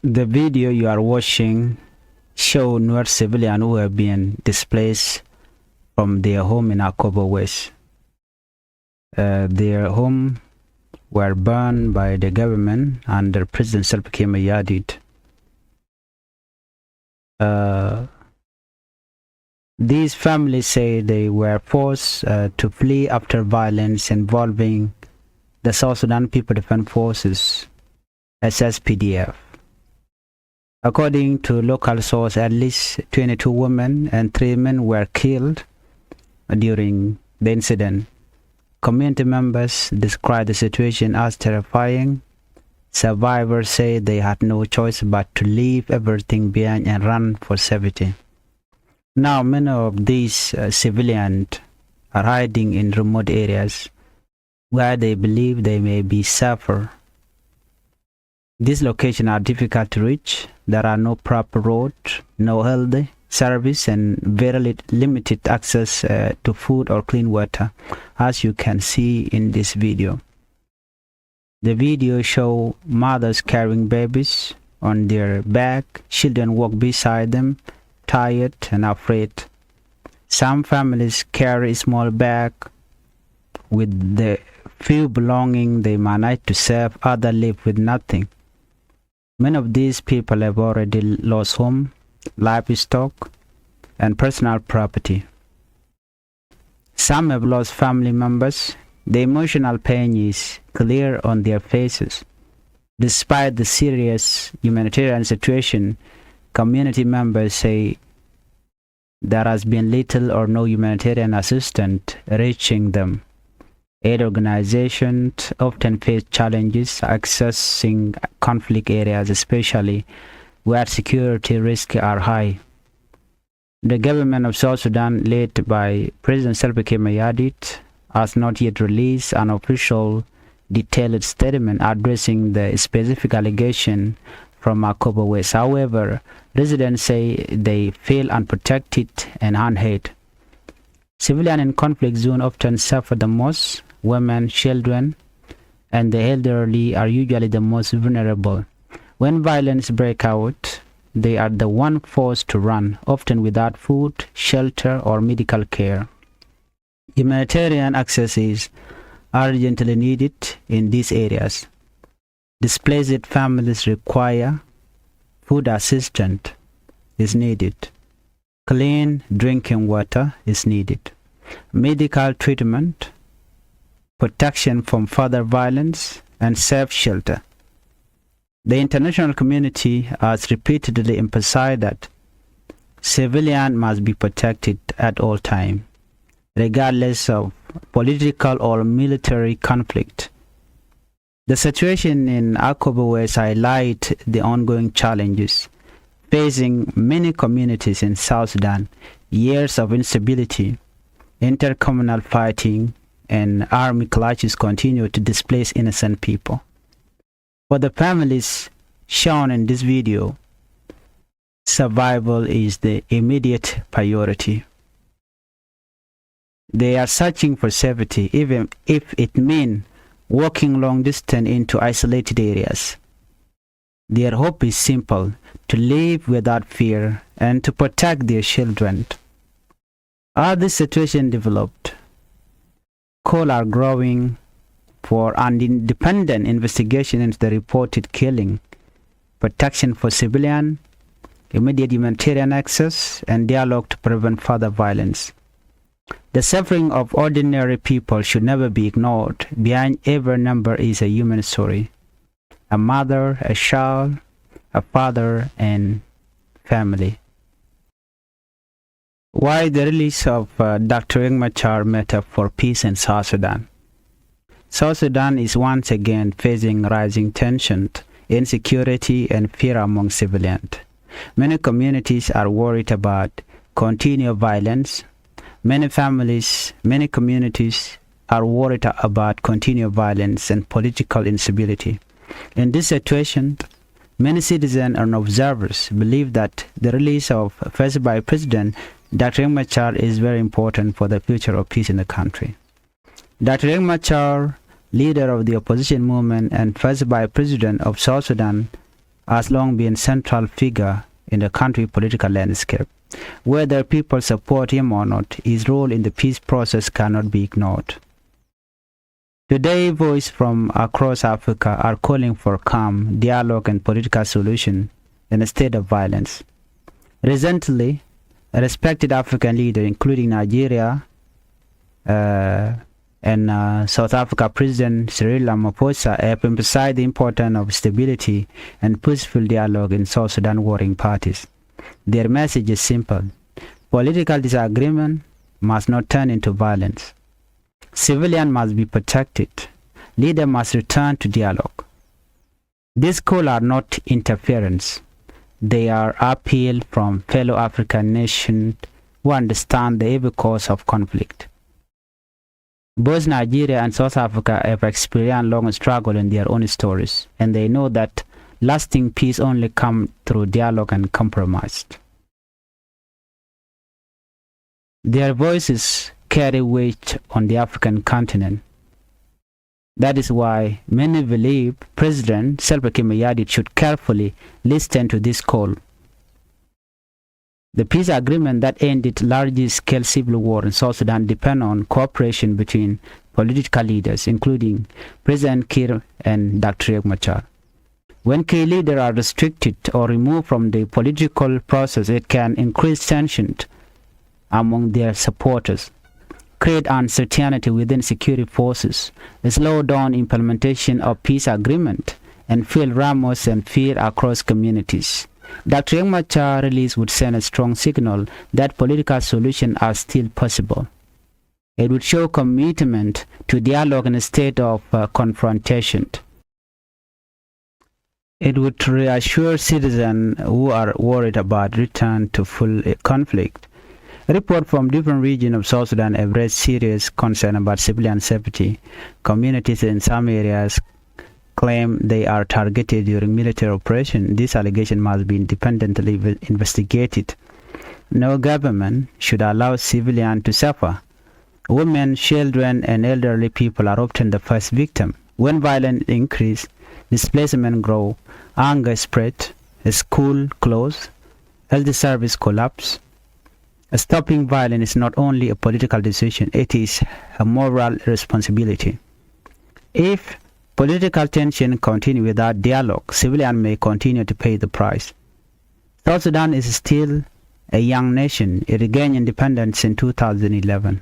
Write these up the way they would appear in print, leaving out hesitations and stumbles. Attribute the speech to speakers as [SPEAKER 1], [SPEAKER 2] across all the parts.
[SPEAKER 1] The video you are watching show Nuer civilians who have been displaced from their home in Akobo West. Their home were burned by the government under President Salva Kiir Mayardit. These families say they were forced to flee after violence involving the South Sudan People Defense Forces, SSPDF. According to local sources, at least 22 women and 3 men were killed during the incident. Community members described the situation as terrifying. Survivors say they had no choice but to leave everything behind and run for safety. Now, many of these civilians are hiding in remote areas where they believe they may be safer. These locations are difficult to reach. There are no proper roads, no health service, and very limited access to food or clean water, as you can see in this video. The video shows mothers carrying babies on their back. Children walk beside them, tired and afraid. Some families carry a small bag with the few belongings they manage to save. Others live with nothing. Many of these people have already lost home, livestock, and personal property. Some have lost family members. The emotional pain is clear on their faces. Despite the serious humanitarian situation, community members say there has been little or no humanitarian assistance reaching them. Aid organizations often face challenges accessing conflict areas, especially where security risks are high. The government of South Sudan, led by President Salva Kiir Mayardit, has not yet released an official detailed statement addressing the specific allegation from Akobo West. However, residents say they feel unprotected and unheard. Civilians in conflict zones often suffer the most. Women, children, and the elderly are usually the most vulnerable. When violence breaks out, they are the ones forced to run, often without food, shelter, or medical care. Humanitarian access is urgently needed in these areas. Displaced families require food assistance is needed. Clean drinking water is needed. Medical treatment, protection from further violence, and safe shelter. The international community has repeatedly emphasized that civilians must be protected at all times, regardless of political or military conflict. The situation in Akobo West highlights the ongoing challenges facing many communities in South Sudan: years of instability, intercommunal fighting, and army clashes continue to displace innocent people. For the families shown in this video, survival is the immediate priority. They are searching for safety, even if it means walking long distance into isolated areas. Their hope is simple: to live without fear and to protect their children. As this situation developed, calls are growing for an independent investigation into the reported killing, protection for civilians, immediate humanitarian access, and dialogue to prevent further violence. The suffering of ordinary people should never be ignored. Behind every number is a human story: a mother, a child, a father, and family. Why the release of Dr. Riek Machar matter for peace in South Sudan? South Sudan is once again facing rising tension, insecurity, and fear among civilians. Many communities are worried about continued violence. Many families, many communities are worried about continued violence and political instability. In this situation, many citizens and observers believe that the release of first by President Dr. Riek Machar is very important for the future of peace in the country. Dr. Riek Machar, leader of the opposition movement and first by President of South Sudan, has long been a central figure in the country's political landscape. Whether people support him or not, his role in the peace process cannot be ignored. Today, voices from across Africa are calling for calm, dialogue, and political solution in a state of violence. Recently, a respected African leader, including Nigeria and South Africa President Cyril Ramaphosa, have emphasized the importance of stability and peaceful dialogue in South Sudan warring parties. Their message is simple: political disagreement must not turn into violence. Civilians must be protected. Leaders must return to dialogue. These calls are not interference. They are appeal from fellow African nations who understand the every cause of conflict. Both Nigeria and South Africa have experienced long struggle in their own stories, and they know that lasting peace only comes through dialogue and compromise. Their voices carry weight on the African continent. That is why many believe President Salva Kiir should carefully listen to this call. The peace agreement that ended large-scale civil war in South Sudan depends on cooperation between political leaders, including President Kiir and Dr. Riek Machar. When key leaders are restricted or removed from the political process, it can increase tension among their supporters, create uncertainty within security forces, slow down implementation of peace agreement, and fuel remorse and fear across communities. Dr. Riek Machar release would send a strong signal that political solutions are still possible. It would show commitment to dialogue instead of confrontation. It would reassure citizens who are worried about return to full conflict. Reports from different regions of South Sudan have raised serious concern about civilian safety. Communities in some areas claim they are targeted during military operation. This allegation must be independently investigated. No government should allow civilians to suffer. Women, children, and elderly people are often the first victim. When violence increases, displacement grows, anger spread, school close, health service collapse. Stopping violence is not only a political decision, it is a moral responsibility. If political tension continues without dialogue, civilians may continue to pay the price. South Sudan is still a young nation. It regained independence in 2011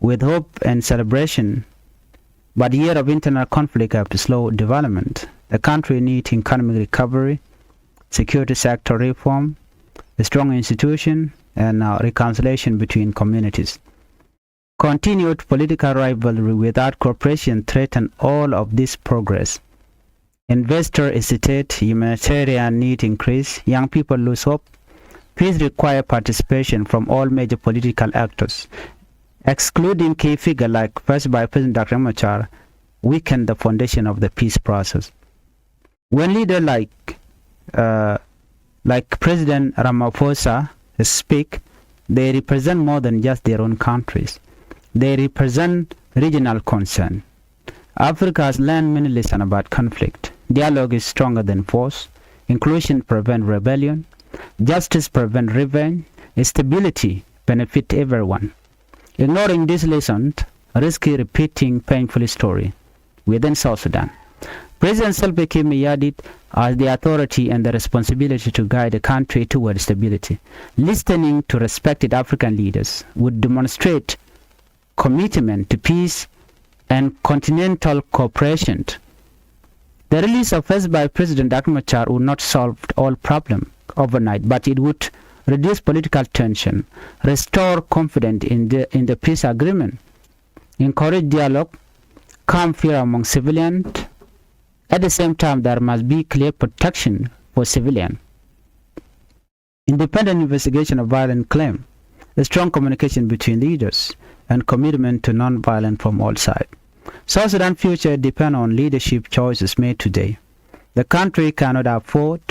[SPEAKER 1] with hope and celebration, but the year of internal conflict have slowed development. The country needs economic recovery, security sector reform, a strong institution, and reconciliation between communities. Continued political rivalry without cooperation threatens all of this progress. Investor hesitate, humanitarian need increase, young people lose hope. Peace requires participation from all major political actors. Excluding key figures like First Vice President Dr. Machar weaken the foundation of the peace process. When leaders like President Ramaphosa speak, they represent more than just their own countries. They represent regional concern. Africa has learned many lessons about conflict. Dialogue is stronger than force. Inclusion prevents rebellion. Justice prevents revenge. Stability benefits everyone. Ignoring these lessons risks repeating painful story within South Sudan. President Salva Kiir has the authority and the responsibility to guide the country toward stability. Listening to respected African leaders would demonstrate commitment to peace and continental cooperation. The release of First Vice President Dr. Machar would not solve all problems overnight, but it would reduce political tension, restore confidence in the peace agreement, encourage dialogue, calm fear among civilians. At the same time, there must be clear protection for civilians. Independent investigation of violent claims, a strong communication between leaders, and commitment to non-violence from all sides. South Sudan's future depends on leadership choices made today. The country cannot afford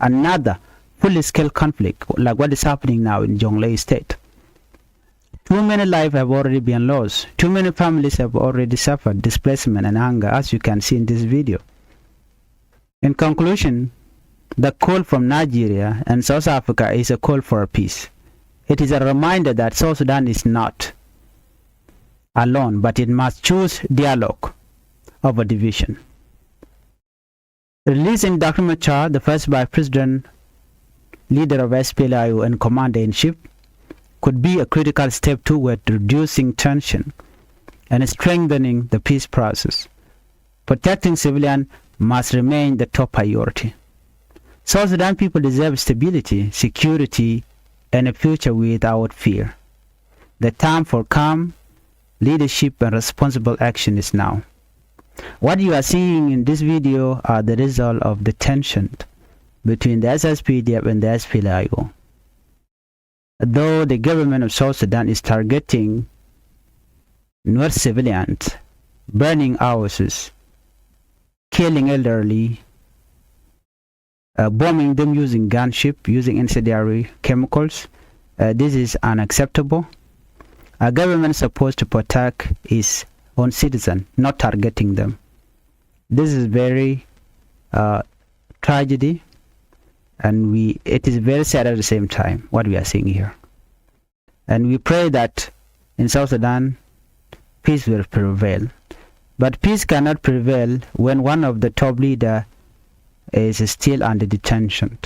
[SPEAKER 1] another full-scale conflict like what is happening now in Jonglei State. Too many lives have already been lost. Too many families have already suffered displacement and anger, as you can see in this video. In conclusion, The call from Nigeria and South Africa is a call for peace. It is a reminder that South Sudan is not alone, but it must choose dialogue over division. Releasing Dr. Machar, the first Vice President, leader of SPLIO and Commander-in-Chief, could be a critical step toward reducing tension and strengthening the peace process. Protecting civilians must remain the top priority. South Sudan people deserve stability, security, and a future without fear. The time for calm leadership and responsible action is now. What you are seeing in this video are the result of the tension between the SSPDF and the SPLIO. Though the government of South Sudan is targeting Nuer civilians, burning houses, killing elderly, bombing them using gunship, using incendiary chemicals, this is unacceptable. A government is supposed to protect its own citizens, not targeting them. This is very tragedy, and it is very sad at the same time what we are seeing here. And we pray that in South Sudan peace will prevail. But peace cannot prevail when one of the top leaders is still under detention.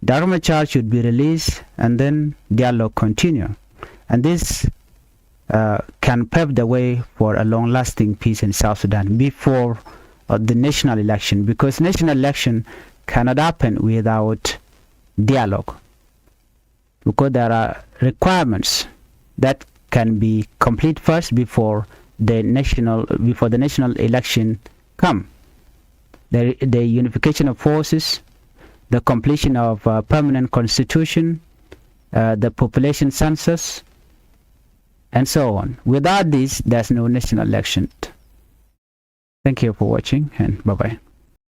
[SPEAKER 1] Dr. Machar should be released and then dialogue continue. And this can pave the way for a long-lasting peace in South Sudan before the national election, because national election cannot happen without dialogue, because there are requirements that can be complete first before the national election come. The unification of forces, the completion of permanent constitution, the population census, and so on. Without this, there's no national election. Thank you for watching, and bye-bye.